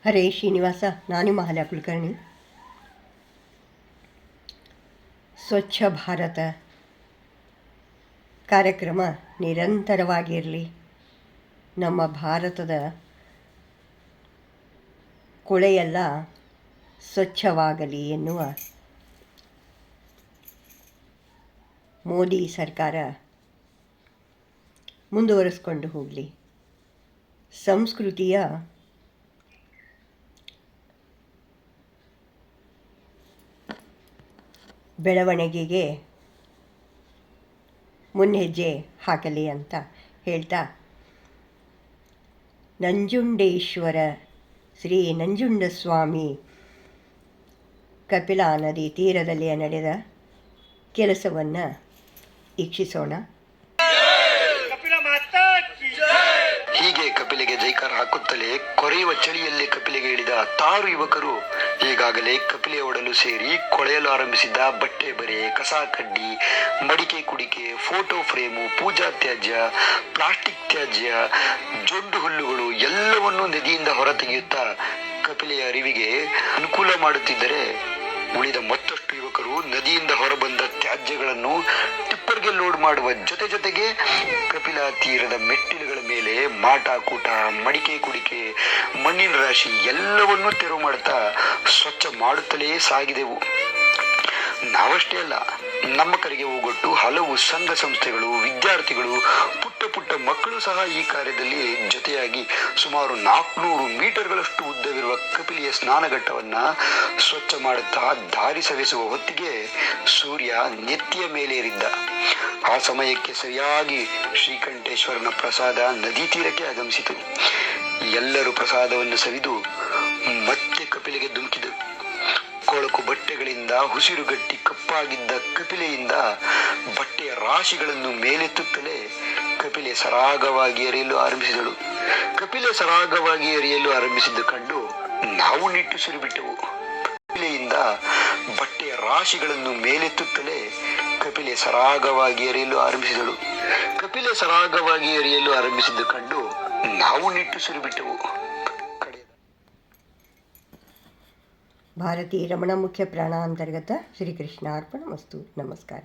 ಹರೇ ಶ್ರೀನಿವಾಸ. ನಾನು ಮಹಾಲಯ ಕುಲಕರ್ಣಿ. ಸ್ವಚ್ಛ ಭಾರತ ಕಾರ್ಯಕ್ರಮ ನಿರಂತರವಾಗಿರಲಿ, ನಮ್ಮ ಭಾರತದ ಕೊಳೆಯೆಲ್ಲ ಸ್ವಚ್ಛವಾಗಲಿ ಎನ್ನುವ ಮೋದಿ ಸರ್ಕಾರ ಮುಂದುವರಿಸ್ಕೊಂಡು ಹೋಗಲಿ. ಸಂಸ್ಕೃತಿಯ ಬೆಳವಣಿಗೆಗೆ ಮುನ್ನೆಜ್ಜೆ ಹಾಕಲಿ ಅಂತ ಹೇಳ್ತಾ, ನಂಜುಂಡೇಶ್ವರ ಶ್ರೀ ನಂಜುಂಡಸ್ವಾಮಿ ಕಪಿಲಾ ನದಿ ತೀರದಲ್ಲಿ ನಡೆದ ಕೆಲಸವನ್ನು ವೀಕ್ಷಿಸೋಣ. ಹೀಗೆ ಕಪಿಲೆಗೆ ಜೈಕಾರ ಹಾಕುತ್ತಲೇ ಕೊರೆಯುವ ಚಳಿಯಲ್ಲಿ ಕಪಿಲೆಗೆ ಇಳಿದ 6 ಯುವಕರು ಈಗಾಗಲೇ ಕಪಿಲೆಯ ಒಡಲು ಸೇರಿ ಕೊಳೆಯಲು ಆರಂಭಿಸಿದ್ದ ಬಟ್ಟೆ ಬರೆ, ಕಸ ಕಡ್ಡಿ, ಮಡಿಕೆ ಕುಡಿಕೆ, ಫೋಟೋ ಫ್ರೇಮು, ಪೂಜಾ ತ್ಯಾಜ್ಯ, ಪ್ಲಾಸ್ಟಿಕ್ ತ್ಯಾಜ್ಯ, ಜೊಂಡು ಹುಲ್ಲುಗಳು ಎಲ್ಲವನ್ನೂ ನದಿಯಿಂದ ಹೊರತೆಗೆಯುತ್ತಾ ಕಪಿಲೆಯ ಅರಿವಿಗೆ ಅನುಕೂಲ ಮಾಡುತ್ತಿದ್ದರೆ, ಉಳಿದ ಮತ್ತಷ್ಟು ಯುವಕರು ನದಿಯಿಂದ ಹೊರಬಂದ ತ್ಯಾಜ್ಯಗಳನ್ನು ಟಿಪ್ಪರ್ಗೆ ಲೋಡ್ ಮಾಡುವ ಜೊತೆಗೆ ಕಪಿಲಾ ತೀರದ ಮೆಟ್ಟಿಲುಗಳ ಮೇಲೆ ಮಾಟ ಕೂಟ, ಮಡಿಕೆ ಕುಡಿಕೆ, ಮಣ್ಣಿನ ರಾಶಿ ಎಲ್ಲವನ್ನೂ ತೆರವು ಮಾಡುತ್ತಾ ಸ್ವಚ್ಛ ಮಾಡುತ್ತಲೇ ಸಾಗಿದೆವು. ನಾವಷ್ಟೇ ಅಲ್ಲ, ನಮ್ಮ ಕರೆಗೆ ಹೋಗೊಟ್ಟು ಹಲವು ಸಂಘ ಸಂಸ್ಥೆಗಳು, ವಿದ್ಯಾರ್ಥಿಗಳು, ಪುಟ್ಟ ಮಕ್ಕಳು ಸಹ ಈ ಕಾರ್ಯದಲ್ಲಿ ಜೊತೆಯಾಗಿ ಸುಮಾರು 400 ಮೀಟರ್ಗಳಷ್ಟು ಉದ್ದವಿರುವ ಕಪಿಲೆಯ ಸ್ನಾನಘಟ್ಟವನ್ನ ಸ್ವಚ್ಛ ಮಾಡುತ್ತಾ ದಾರಿ ಸವೆಸುವ ಹೊತ್ತಿಗೆ ಸೂರ್ಯ ನೆತ್ತಿಯ ಮೇಲೇರಿದ್ದ. ಆ ಸಮಯಕ್ಕೆ ಸರಿಯಾಗಿ ಶ್ರೀಕಂಠೇಶ್ವರನ ಪ್ರಸಾದ ನದಿ ತೀರಕ್ಕೆ ಆಗಮಿಸಿತು. ಎಲ್ಲರೂ ಪ್ರಸಾದವನ್ನು ಸವಿದು ಮತ್ತೆ ಕಪಿಲೆಗೆ ಧುಮುಕಿದರು. ಕೊಳಕು ಬಟ್ಟೆಗಳಿಂದ ಉಸಿರುಗಟ್ಟಿ ಕಪ್ಪಾಗಿದ್ದ ಕಪಿಲೆಯಿಂದ ಬಟ್ಟೆಯ ರಾಶಿಗಳನ್ನು ಮೇಲೆತ್ತುತ್ತಲೇ ಕಪಿಲೆ ಸರಾಗವಾಗಿ ಎರೆಯಲು ಆರಂಭಿಸಿದಳು. ಕಪಿಲೆ ಸರಾಗವಾಗಿ ಎರೆಯಲು ಆರಂಭಿಸಿದ್ದು ಕಂಡು ನಾವು ನಿಟ್ಟುಸಿರು ಬಿಟ್ಟೆವು. ಕಪಿಲೆಯಿಂದ ಬಟ್ಟೆಯ ರಾಶಿಗಳನ್ನು ಮೇಲೆತ್ತುತ್ತಲೇ ಕಪಿಲೆ ಸರಾಗವಾಗಿ ಎರೆಯಲು ಆರಂಭಿಸಿದಳು. ಕಪಿಲೆ ಸರಾಗವಾಗಿ ಎರೆಯಲು ಆರಂಭಿಸಿದ್ದು ಕಂಡು ನಾವು ನಿಟ್ಟುಸಿರು ಬಿಟ್ಟೆವು. ಭಾರತೀಯ ರಮಣ ಮುಖ್ಯ ಪ್ರಾಣ ಅಂತರ್ಗತ ಶ್ರೀಕೃಷ್ಣ ಅರ್ಪಣ ಮಸ್ತು. ನಮಸ್ಕಾರ.